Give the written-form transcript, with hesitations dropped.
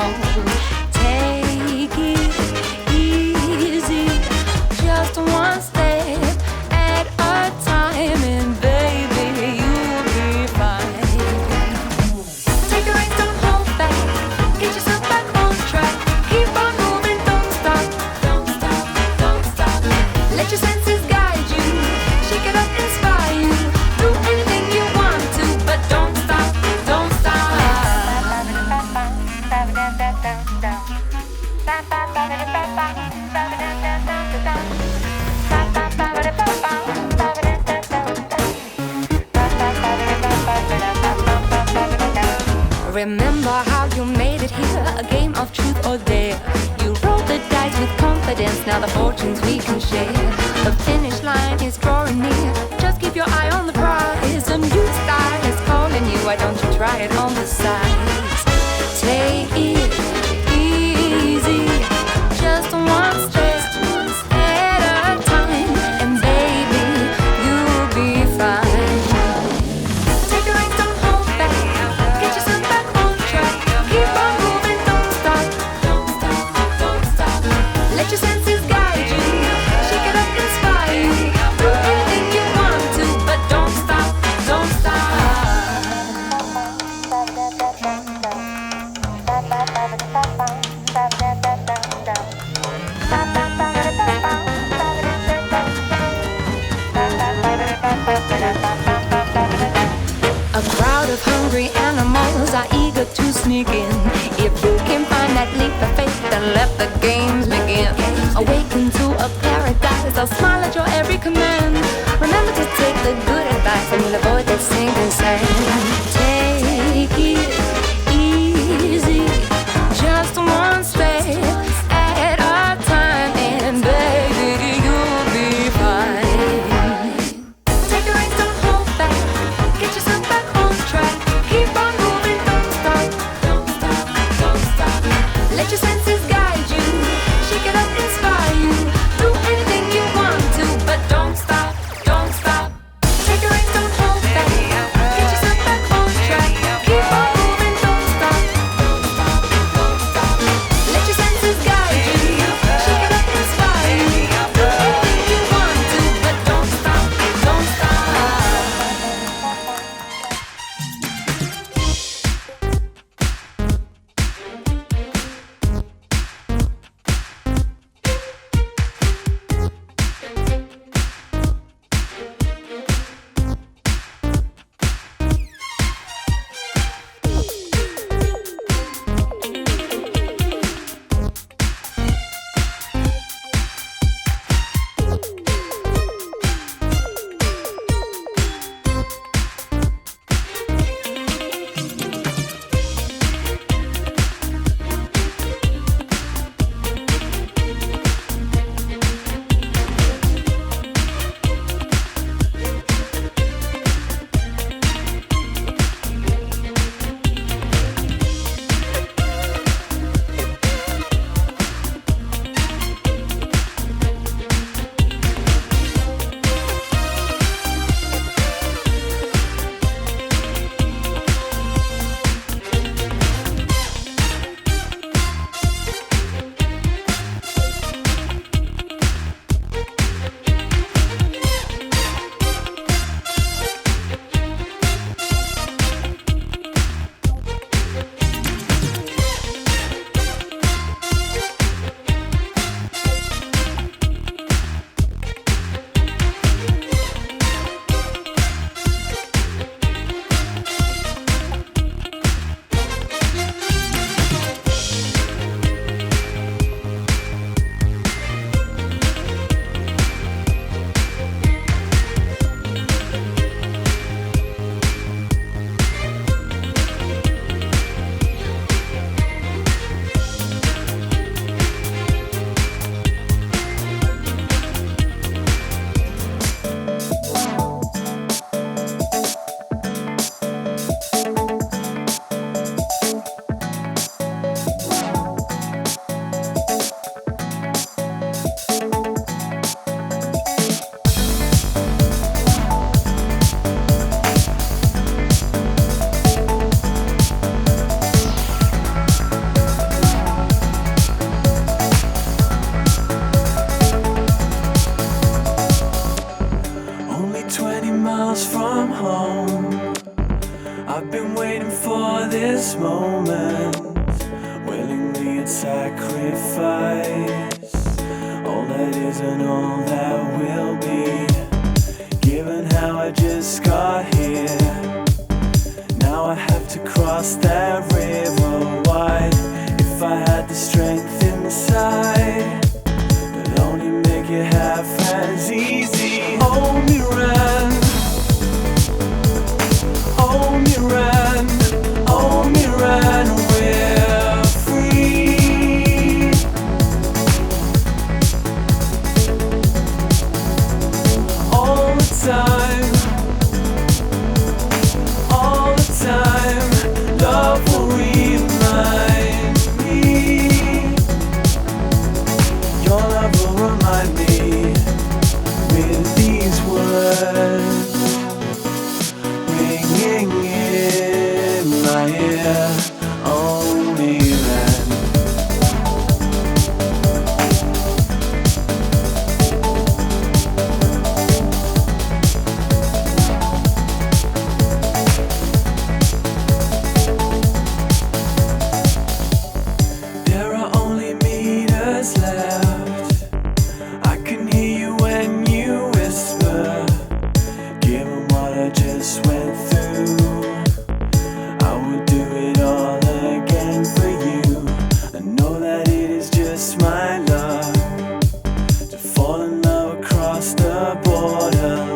fall. Take it easy, just one step at a time, and baby, you'll be fine. Take a race, don't hold back, get yourself back on track. Keep on moving, don't stop, don't stop, don't stop. Let your senses guide you, shake it up, inspire you. Do anything you want to, but don't stop, don't stop. Remember how you made it here, a game of truth or dare. You rolled the dice with confidence, now the fortunes we can share. The finish line is drawing near, just keep your eye on the prize. A new style is calling you, why don't you try it on the sides? Take it easy, just one step at a time, and baby, you'll be fine. Take a race, don't hold back, get yourself back on track. Keep on moving, don't stop, don't stop, don't stop. Let your senses guide you, shake it up, inspire you. Do anything you want to, but don't stop, don't stop. A crowd of hungry animals are eager to sneak in. If you can find that leap of faith, then let the games begin. Awaken to a paradise, I'll smile at your every command. Remember to take the good advice and you'll avoid that sinking sand. Take it easy, just one step at a time, and baby, you'll be fine. Take a race, don't hold back, get yourself back on track. Keep on moving, don't stop, don't stop, don't stop. Let your senses guide you, shake it up, inspire you. Do anything you want to, but don't stop, don't stop. Take a race, don't hold back, get yourself back sacrifice. All that is and all that will be. Given how I just got here, now I have to cross that river wide. If I had the strength inside, but only make it half as easy. Hold me run, hold me run, hold me run. We're free. All the time, all the time, love will remind me. Your love will remind me with these words ringing in my ear. Only then. There are only meters left. I can hear you when you whisper. Given what I just went through, I would do it all again for you. I know that it is just my luck to fall in love across the border.